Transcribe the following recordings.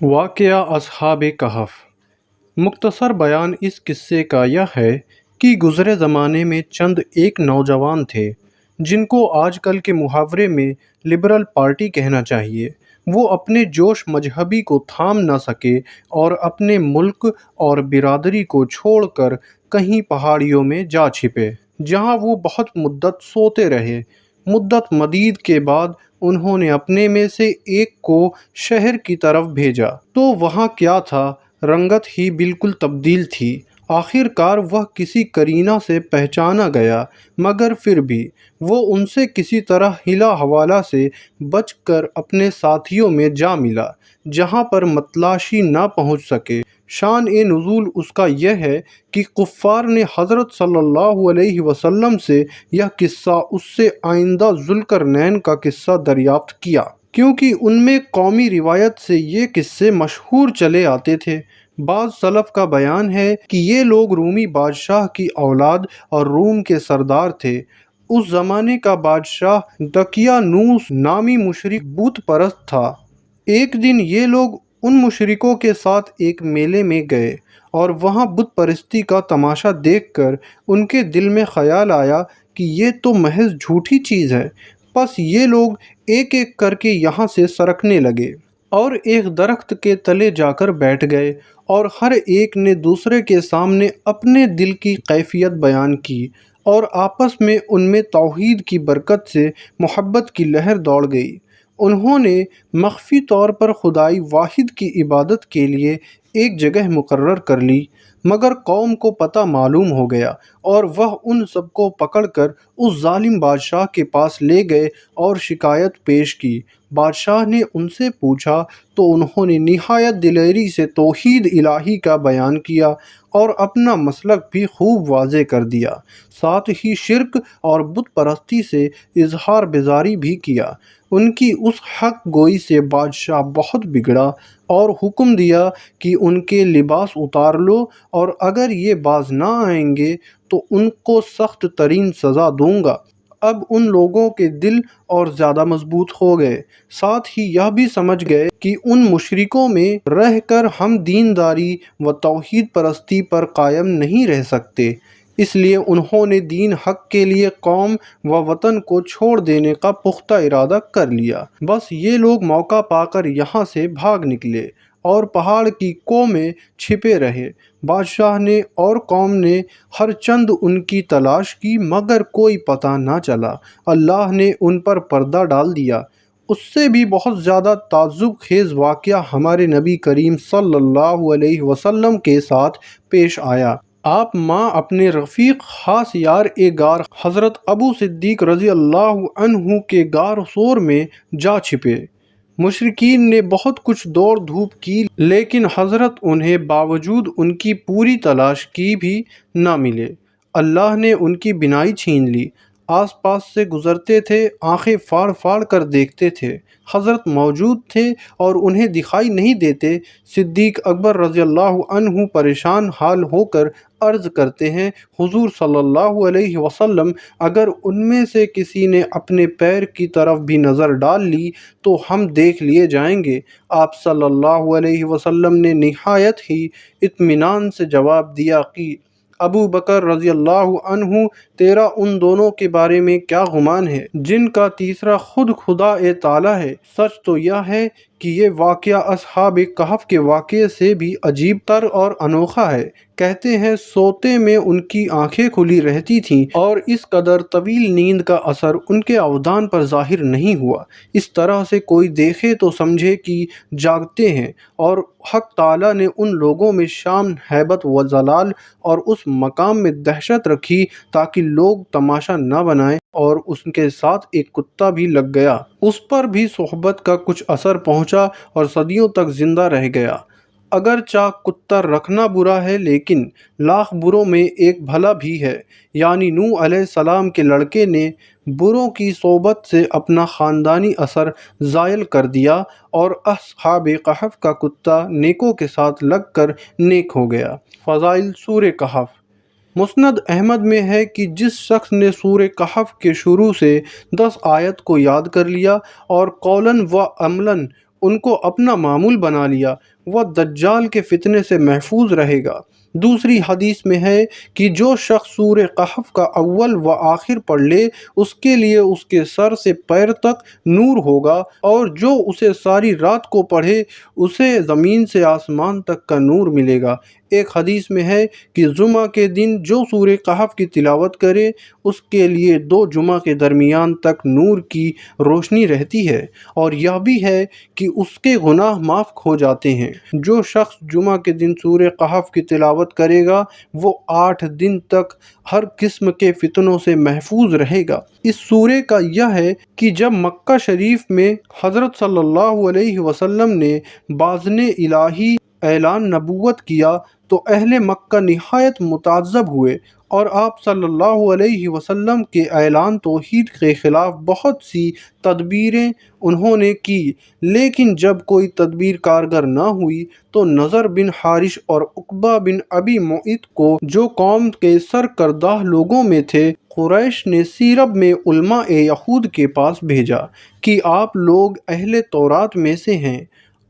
واقعہ اصحاب کہف۔ مختصر بیان اس قصے کا یہ ہے کہ گزرے زمانے میں چند ایک نوجوان تھے جن کو آج کل کے محاورے میں لبرل پارٹی کہنا چاہیے۔ وہ اپنے جوش مذہبی کو تھام نہ سکے اور اپنے ملک اور برادری کو چھوڑ کر کہیں پہاڑیوں میں جا چھپے، جہاں وہ بہت مدت سوتے رہے۔ مدت مدید کے بعد انہوں نے اپنے میں سے ایک کو شہر کی طرف بھیجا تو وہاں کیا تھا، رنگت ہی بالکل تبدیل تھی۔ آخر کار وہ کسی قرینہ سے پہچانا گیا، مگر پھر بھی وہ ان سے کسی طرح ہلا حوالہ سے بچ کر اپنے ساتھیوں میں جا ملا، جہاں پر متلاشی نہ پہنچ سکے۔ شان نزول اس کا یہ ہے کہ کفار نے حضرت صلی اللہ علیہ وسلم سے یہ قصہ اس سے آئندہ ذوالقرنین کا قصہ دریافت کیا، کیونکہ ان میں قومی روایت سے یہ قصے مشہور چلے آتے تھے۔ بعض سلف کا بیان ہے کہ یہ لوگ رومی بادشاہ کی اولاد اور روم کے سردار تھے۔ اس زمانے کا بادشاہ دقیانوس نامی مشرک بت پرست تھا۔ ایک دن یہ لوگ ان مشرکوں کے ساتھ ایک میلے میں گئے اور وہاں بت پرستی کا تماشا دیکھ کر ان کے دل میں خیال آیا کہ یہ تو محض جھوٹی چیز ہے۔ پس یہ لوگ ایک ایک کر کے یہاں سے سرکنے لگے اور ایک درخت کے تلے جا کر بیٹھ گئے، اور ہر ایک نے دوسرے کے سامنے اپنے دل کی کیفیت بیان کی، اور آپس میں ان میں توحید کی برکت سے محبت کی لہر دوڑ گئی۔ انہوں نے مخفی طور پر خدائی واحد کی عبادت کے لیے ایک جگہ مقرر کر لی، مگر قوم کو پتہ معلوم ہو گیا اور وہ ان سب کو پکڑ کر اس ظالم بادشاہ کے پاس لے گئے اور شکایت پیش کی۔ بادشاہ نے ان سے پوچھا تو انہوں نے نہایت دلیری سے توحید الہی کا بیان کیا اور اپنا مسلک بھی خوب واضح کر دیا، ساتھ ہی شرک اور بت پرستی سے اظہار بیزاری بھی کیا۔ ان کی اس حق گوئی سے بادشاہ بہت بگڑا اور حکم دیا کہ ان کے لباس اتار لو، اور اگر یہ باز نہ آئیں گے تو ان کو سخت ترین سزا دوں گا۔ اب ان لوگوں کے دل اور زیادہ مضبوط ہو گئے، ساتھ ہی یہ بھی سمجھ گئے کہ ان مشرکوں میں رہ کر ہم دینداری و توحید پرستی پر قائم نہیں رہ سکتے، اس لیے انہوں نے دین حق کے لیے قوم و وطن کو چھوڑ دینے کا پختہ ارادہ کر لیا۔ بس یہ لوگ موقع پا کر یہاں سے بھاگ نکلے اور پہاڑ کی کوہ میں چھپے رہے۔ بادشاہ نے اور قوم نے ہر چند ان کی تلاش کی، مگر کوئی پتہ نہ چلا۔ اللہ نے ان پر پردہ ڈال دیا۔ اس سے بھی بہت زیادہ تعجب خیز واقعہ ہمارے نبی کریم صلی اللہ علیہ وسلم کے ساتھ پیش آیا۔ آپ ماں اپنے رفیق خاص یار غار حضرت ابو صدیق رضی اللہ عنہ کے غار ثور میں جا چھپے۔ مشرکین نے بہت کچھ دوڑ دھوپ کی، لیکن حضرت انہیں باوجود ان کی پوری تلاش کی بھی نہ ملے۔ اللہ نے ان کی بینائی چھین لی۔ آس پاس سے گزرتے تھے، آنکھیں پھاڑ پھاڑ کر دیکھتے تھے، حضرت موجود تھے اور انہیں دکھائی نہیں دیتے۔ صدیق اکبر رضی اللہ عنہ پریشان حال ہو کر عرض کرتے ہیں، حضور صلی اللہ علیہ وسلم، اگر ان میں سے کسی نے اپنے پیر کی طرف بھی نظر ڈال لی تو ہم دیکھ لیے جائیں گے۔ آپ صلی اللہ علیہ وسلم نے نہایت ہی اطمینان سے جواب دیا کہ ابو بکر رضی اللہ عنہ، تیرا ان دونوں کے بارے میں کیا گمان ہے جن کا تیسرا خود خدا تعالی ہے؟ سچ تو یہ ہے کہ یہ واقعہ اصحاب کہف کے واقعے سے بھی عجیب تر اور انوکھا ہے۔ کہتے ہیں سوتے میں ان کی آنکھیں کھلی رہتی تھیں اور اس قدر طویل نیند کا اثر ان کے ابدان پر ظاہر نہیں ہوا، اس طرح سے کوئی دیکھے تو سمجھے کہ جاگتے ہیں، اور حق تعالیٰ نے ان لوگوں میں شان، ہیبت و جلال اور اس مقام میں دہشت رکھی تاکہ لوگ تماشا نہ بنائیں، اور اس کے ساتھ ایک کتا بھی لگ گیا۔ اس پر بھی صحبت کا کچھ اثر پہنچا اور صدیوں تک زندہ رہ گیا۔ اگرچہ کتا رکھنا برا ہے، لیکن لاکھ بروں میں ایک بھلا بھی ہے، یعنی نوح علیہ السلام کے لڑکے نے بروں کی صحبت سے اپنا خاندانی اثر زائل کر دیا، اور اصحاب کہف کا کتا نیکوں کے ساتھ لگ کر نیک ہو گیا۔ فضائل سورہ کہف۔ مسند احمد میں ہے کہ جس شخص نے سورہ کہف کے شروع سے 10 آیت کو یاد کر لیا اور قولاً و عملاً ان کو اپنا معمول بنا لیا وہ دجال کے فتنے سے محفوظ رہے گا۔ دوسری حدیث میں ہے کہ جو شخص سورہ کہف کا اول و آخر پڑھ لے اس کے لیے اس کے سر سے پیر تک نور ہوگا، اور جو اسے ساری رات کو پڑھے اسے زمین سے آسمان تک کا نور ملے گا۔ ایک حدیث میں ہے کہ جمعہ کے دن جو سورہ کہف کی تلاوت کرے اس کے لیے 2 جمعہ کے درمیان تک نور کی روشنی رہتی ہے، اور یہ بھی ہے کہ اس کے گناہ معاف ہو جاتے ہیں۔ جو شخص جمعہ کے دن سورہ کہف کی تلاوت کرے گا وہ 8 دن تک ہر قسم کے فتنوں سے محفوظ رہے گا۔ اس سورہ کا یہ ہے کہ جب مکہ شریف میں حضرت صلی اللہ علیہ وسلم نے باذن الہی اعلان نبوت کیا تو اہل مکہ نہایت متعجب ہوئے، اور آپ صلی اللہ علیہ وسلم کے اعلان توحید کے خلاف بہت سی تدبیریں انہوں نے کی، لیکن جب کوئی تدبیر کارگر نہ ہوئی تو نضر بن حارث اور عقبہ بن ابی معیط کو، جو قوم کے سرکردہ لوگوں میں تھے، قریش نے سیرب میں علماء یہود کے پاس بھیجا کہ آپ لوگ اہل تورات میں سے ہیں،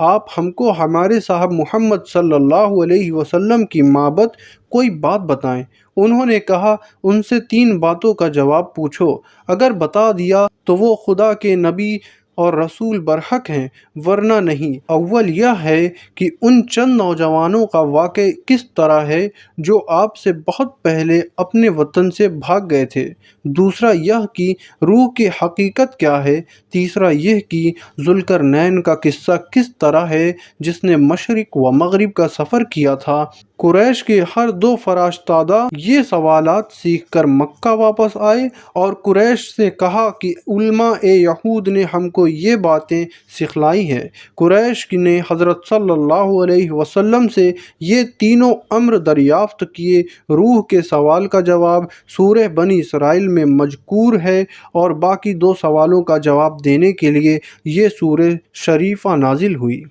آپ ہم کو ہمارے صاحب محمد صلی اللہ علیہ وسلم کی مابت کوئی بات بتائیں۔ انہوں نے کہا ان سے 3 باتوں کا جواب پوچھو، اگر بتا دیا تو وہ خدا کے نبی اور رسول برحق ہیں، ورنہ نہیں۔ اول یہ ہے کہ ان چند نوجوانوں کا واقعہ کس طرح ہے جو آپ سے بہت پہلے اپنے وطن سے بھاگ گئے تھے، دوسرا یہ کہ روح کی حقیقت کیا ہے، تیسرا یہ کہ ذوالقرنین کا قصہ کس طرح ہے جس نے مشرق و مغرب کا سفر کیا تھا۔ قریش کے ہر 2 فراشتادہ یہ سوالات سیکھ کر مکہ واپس آئے اور قریش سے کہا کہ علماء یہود نے ہم کو یہ باتیں سکھلائی ہیں۔ قریش نے حضرت صلی اللہ علیہ وسلم سے یہ تینوں امر دریافت کیے۔ روح کے سوال کا جواب سورہ بنی اسرائیل میں مذکور ہے، اور باقی 2 سوالوں کا جواب دینے کے لیے یہ سورہ شریفہ نازل ہوئی۔